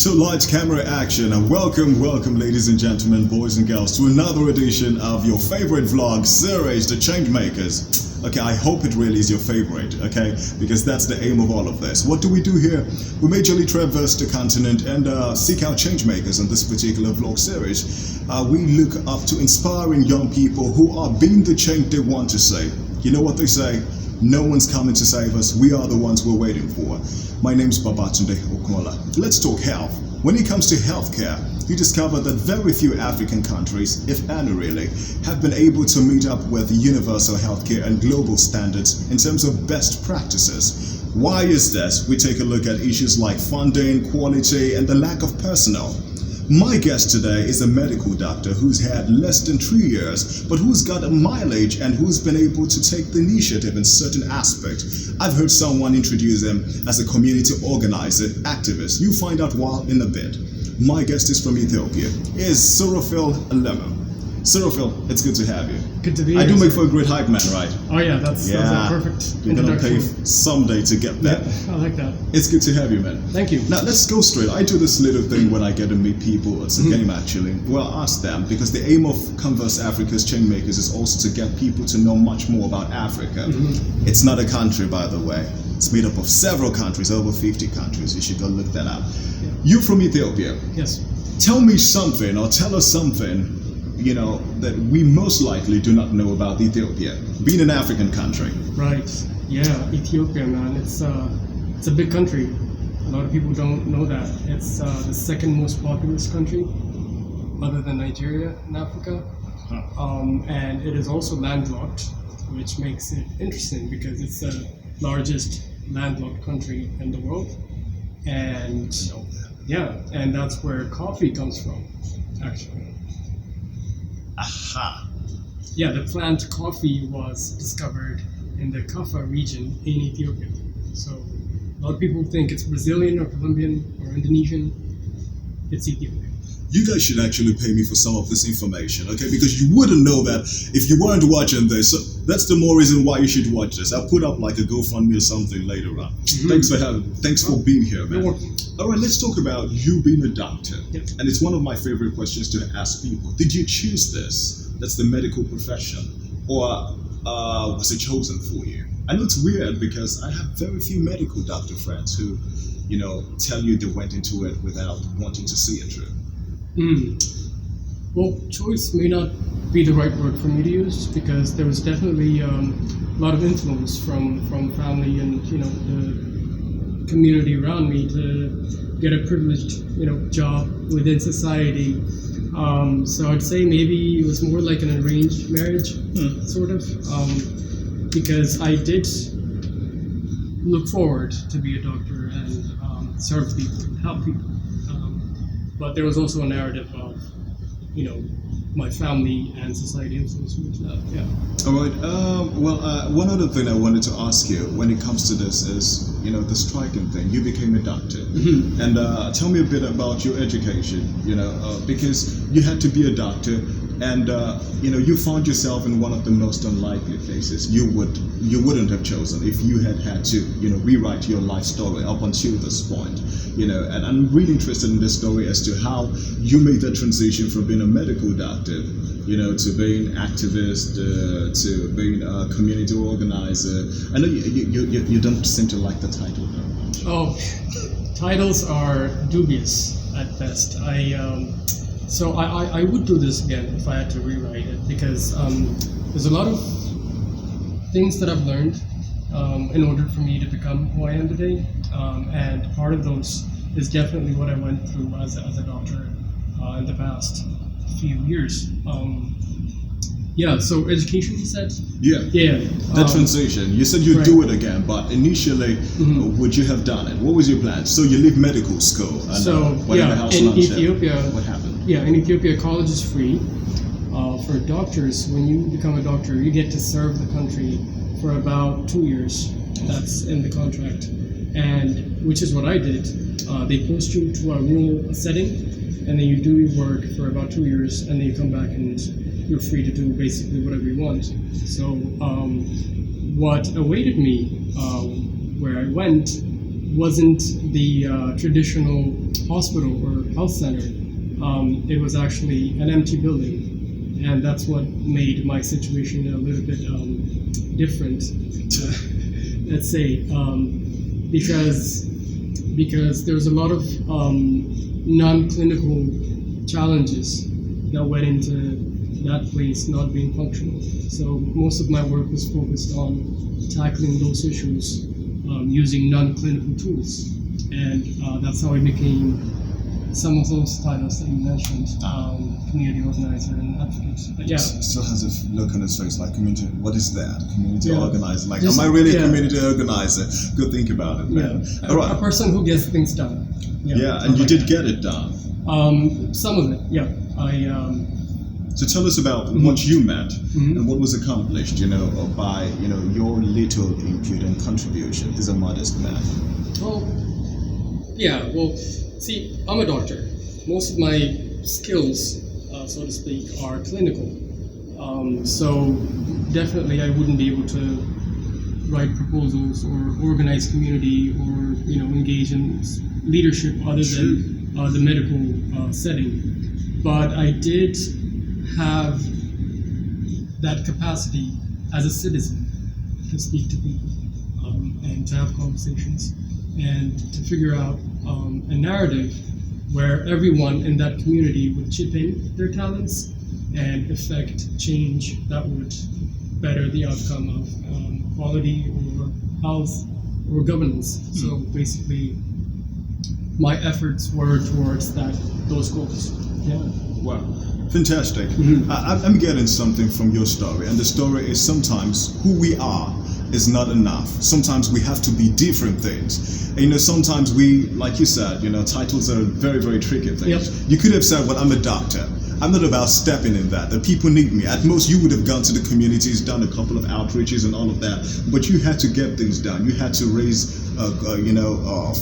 So lights, camera, action, and welcome, ladies and gentlemen, boys and girls, to another edition of your favorite vlog series, The Changemakers. Okay, I hope it really is your favorite, okay, because that's the aim of all of this. What do we do here? We majorly traverse the continent and seek out changemakers in this particular vlog series. We look up to inspiring young people who are being the change they want to see. You know what they say? No one's coming to save us. We are the ones we're waiting for. My name's Babatunde Okola. Let's talk health. When it comes to healthcare, you discover that very few African countries, if any really, have been able to meet up with universal healthcare and global standards in terms of best practices. Why is this? We take a look at issues like funding, quality, and the lack of personnel. My guest today is a medical doctor who's had less than 3 years, but who's got a mileage and who's been able to take the initiative in certain aspects. I've heard someone introduce him as a community organizer, activist. You'll find out why in a bit. My guest is from Ethiopia. Is Suraphel Alemu. Suraphel, it's good to have you. Good to be here. I do make for a great hype man, right? Oh yeah, that's a perfect You're gonna pay someday to get that. Yeah, I like that. It's good to have you, man. Thank you. Now let's go straight. I do this little thing when I get to meet people. It's a game actually. Well, ask them, because the aim of Converse Africa's Changemakers is also to get people to know much more about Africa. It's not a country, by the way. It's made up of several countries, over 50 countries. You should go look that up. Yeah. You're from Ethiopia. Yes. Tell me something, or tell us something, you know, that we most likely do not know about Ethiopia, being an African country. Right. Yeah, Ethiopia, man. It's a big country. A lot of people don't know that. It's the second most populous country, other than Nigeria in Africa. And it is also landlocked, which makes it interesting because it's the largest landlocked country in the world. And yeah, and that's where coffee comes from, actually. Aha. Yeah, the plant coffee was discovered in the Kaffa region in Ethiopia. So a lot of people think it's Brazilian or Colombian or Indonesian. It's Ethiopian. You guys should actually pay me for some of this information, okay? Because you wouldn't know that if you weren't watching this. So that's the more reason why you should watch this. I'll put up like a GoFundMe or something later on. Thanks for being here, man. All right, let's talk about you being a doctor. Yep. And it's one of my favorite questions to ask people. Did you choose this? That's the medical profession. Or was it chosen for you? I know it's weird because I have very few medical doctor friends who, you know, tell you they went into it without wanting to see it through. Well, choice may not be the right word for me to use because there was definitely a lot of influence from family and, you know, the community around me to get a privileged, you know, job within society. So I'd say maybe it was more like an arranged marriage, sort of, because I did look forward to be a doctor and serve people and help people. But there was also a narrative of, you know, my family and society influenced me to that. Yeah. All right. One other thing I wanted to ask you when it comes to this is, you know, the striking thing. You became a doctor, and tell me a bit about your education. You know, because you had to be a doctor, and you know, you found yourself in one of the most unlikely places you wouldn't have chosen if you had to, you know, rewrite your life story up until this point. You know, and I'm really interested in this story as to how you made that transition from being a medical doctor, you know, to being activist, to being a community organizer. I know you don't seem to like the title very much. Oh, titles are dubious at best. So I would do this again if I had to rewrite it because there's a lot of things that I've learned in order for me to become who I am today, and part of those is definitely what I went through as a doctor in the past few years. Yeah, so education, you said? Yeah. That transition. You said you'd right. do it again, but initially, would you have done it? What was your plan? So you leave medical school, and in Ethiopia, what happened? Yeah, in Ethiopia, college is free. For doctors, when you become a doctor, you get to serve the country for about 2 years. That's in the contract, and which is what I did. They post you to a rural setting, and then you do your work for about 2 years, and then you come back and you're free to do basically whatever you want. So what awaited me where I went wasn't the traditional hospital or health center. It was actually an empty building, and that's what made my situation a little bit different. Let's say because there's a lot of non-clinical challenges that went into that place not being functional. So most of my work was focused on tackling those issues using non-clinical tools, and that's how I became some of those titles that you mentioned, community organizer and advocate. But yeah, Still has a look on his face like community. What is that? Community organizer. Like, Just- am I really a yeah. community organizer? Good think about it, man. yeah. All right. A person who gets things done. Yeah, and you did get it done. Some of it, yeah. So tell us about what you meant and what was accomplished, by, your little input and contribution. This is a modest man. Well, see, I'm a doctor. Most of my skills, so to speak, are clinical. So definitely I wouldn't be able to write proposals or organize community or, engage in leadership other than the medical setting. But I did have that capacity as a citizen to speak to people and to have conversations and to figure out a narrative where everyone in that community would chip in their talents and effect change that would better the outcome of quality or health or governance. So basically, my efforts were towards those goals. Yeah. Wow. Fantastic. I'm getting something from your story, and the story is sometimes who we are is not enough. Sometimes we have to be different things. And, sometimes we, like you said, titles are very, very tricky things. Yep. You could have said, well, I'm a doctor. I'm not about stepping in that. The people need me. At most, you would have gone to the communities, done a couple of outreaches and all of that. But you had to get things done. You had to raise,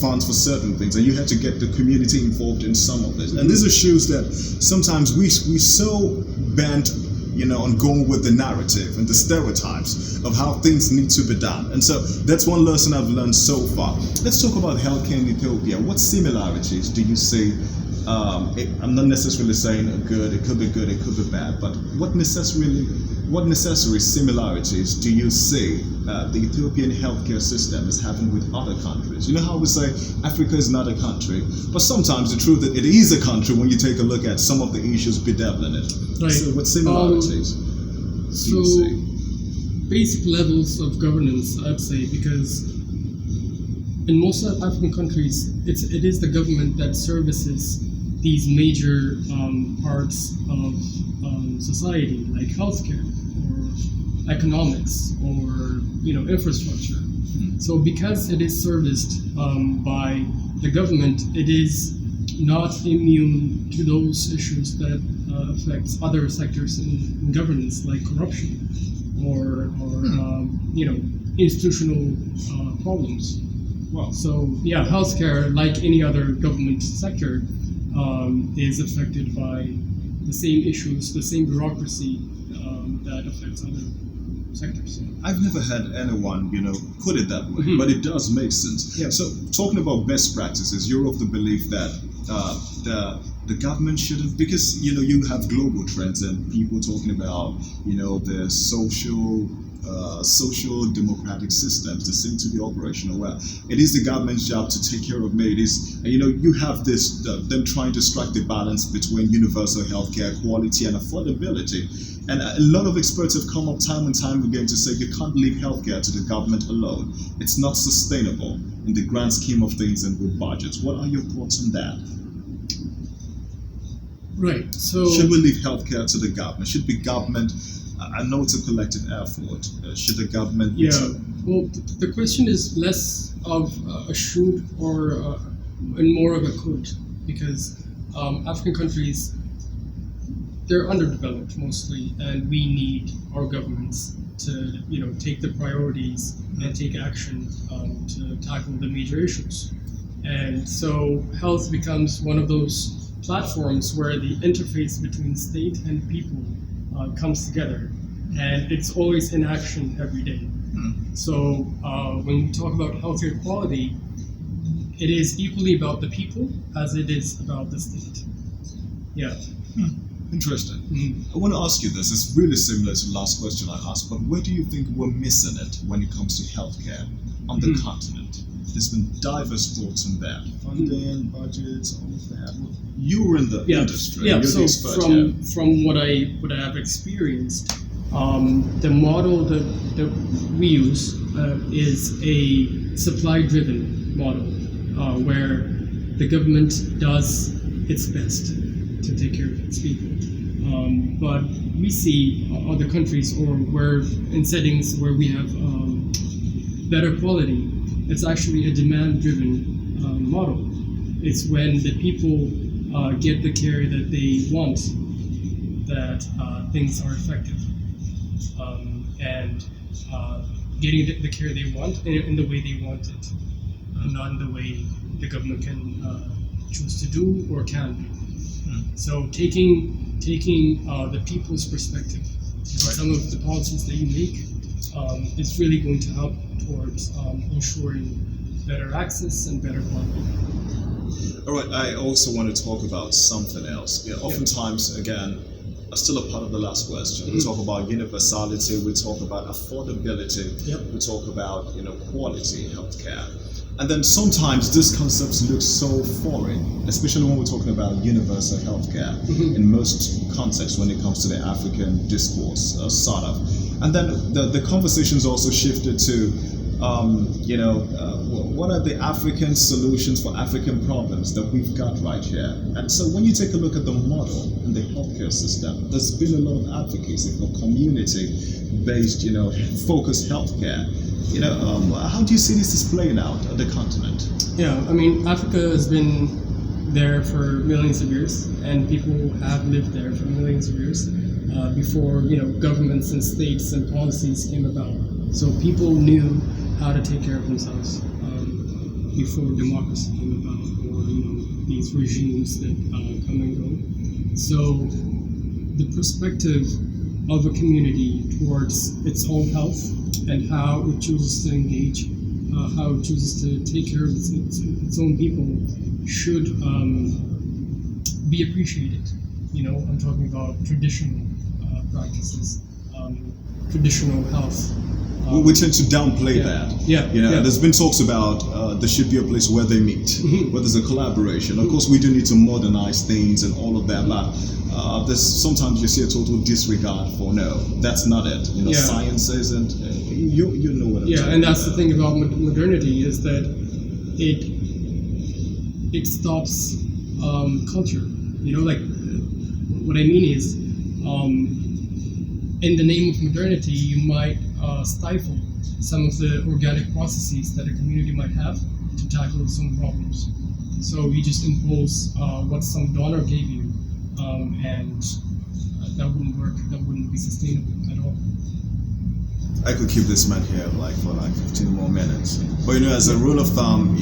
funds for certain things, and you had to get the community involved in some of this. And this shows that sometimes we so bent, on going with the narrative and the stereotypes of how things need to be done. And so that's one lesson I've learned so far. Let's talk about healthcare in Ethiopia. What similarities do you see? I'm not necessarily saying good, it could be bad, but what necessary similarities do you see the Ethiopian healthcare system is having with other countries? You know how we say Africa is not a country, but sometimes the truth that it is a country when you take a look at some of the issues bedeviling it. Right. So what similarities do you see? Basic levels of governance, I'd say, because in most African countries, it is the government that services these major parts of society, like healthcare or economics or infrastructure. So because it is serviced by the government, it is not immune to those issues that affects other sectors in governance, like corruption or institutional problems. Well, So yeah, healthcare, like any other government sector, is affected by the same issues, the same bureaucracy that affects other sectors. I've never had anyone, put it that way, but it does make sense. Yeah. So, talking about best practices, you're of the belief that the government shouldn't, because you have global trends and people talking about the social democratic systems that seem to be operational well. It is the government's job to take care of me. It is, you have this them trying to strike the balance between universal healthcare, quality, and affordability. And a lot of experts have come up time and time again to say you can't leave healthcare to the government alone. It's not sustainable in the grand scheme of things and with budgets. What are your thoughts on that? Right. So Should we leave healthcare to the government? Should the government? I know it's a collective effort. Should the government? yeah. Well, the question is less of a should or and more of a could, because African countries, they're underdeveloped mostly, and we need our governments to take the priorities and take action to tackle the major issues. And so health becomes one of those platforms where the interface between state and people comes together, and it's always in action every day. So when we talk about healthcare quality, it is equally about the people as it is about the state. Yeah. Interesting. Mm-hmm. I want to ask you this. It's really similar to the last question I asked, but where do you think we're missing it when it comes to healthcare on the continent? There's been diverse thoughts on that. Funding, budgets, all of that. Well, you were in the industry. Yeah, You're so the expert, from what I have experienced, the model that we use is a supply-driven model where the government does its best to take care of its people. But we see other countries or where in settings where we have better quality, it's actually a demand-driven model. It's when the people get the care that they want that things are effective. And getting the care they want in the way they want it, not in the way the government can choose to do or can do. So taking the people's perspective, some of the policies that you make is really going to help towards ensuring better access and better quality. All right, I also want to talk about something else. Oftentimes, again, still a part of the last question. We talk about universality, we talk about affordability, we talk about quality healthcare. And then sometimes these concepts look so foreign, especially when we're talking about universal healthcare in most contexts when it comes to the African discourse, sort of. And then the conversations also shifted to, what are the African solutions for African problems that we've got right here? And so when you take a look at the model in the healthcare system, there's been a lot of advocacy for community-based, focused healthcare. How do you see this is playing out on the continent? Yeah, I mean, Africa has been there for millions of years, and people have lived there for millions of years before, governments and states and policies came about. So people knew how to take care of themselves before democracy came about, or these regimes that come and go. So the perspective of a community towards its own health and how it chooses to engage, how it chooses to take care of its own people should be appreciated. I'm talking about traditional practices, traditional health. We tend to downplay that. There's been talks about there should be a place where they meet, where there's a collaboration. Of course, we do need to modernize things and all of that, but there's sometimes you see a total disregard for no, that's not it. Science isn't. You know what I'm saying. And that's the thing about modernity is that it stops culture. What I mean is, in the name of modernity, you might stifle some of the organic processes that a community might have to tackle its own problems. So you just impose what some donor gave you, and that wouldn't work. That wouldn't be sustainable at all. I could keep this man here for 15 more minutes. But as a rule of thumb,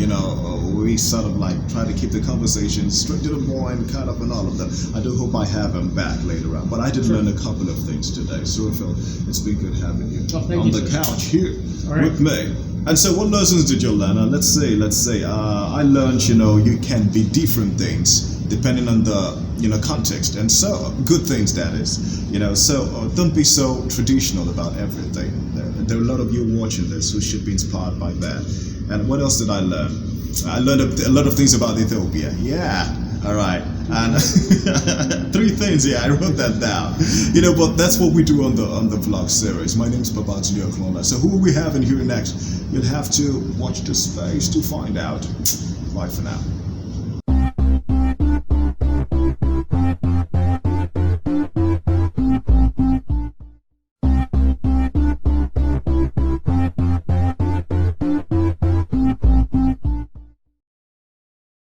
we sort of try to keep the conversation straight to the point, kind of, and all of that. I do hope I have him back later on. But I did learn a couple of things today. Suraphel, it's been good having you on the couch here with me. And so, what lessons did you learn? Let's say, I learned, you can be different things depending on the context, and so good things that is. So don't be so traditional about everything. There are a lot of you watching this who should be inspired by that. And what else did I learn? I learned a lot of things about Ethiopia. All right. And 3 things. I wrote that down. But that's what we do on the vlog series. My name is Babatunde Oklola. So who are we having here next? You'll have to watch the space to find out. Bye for now.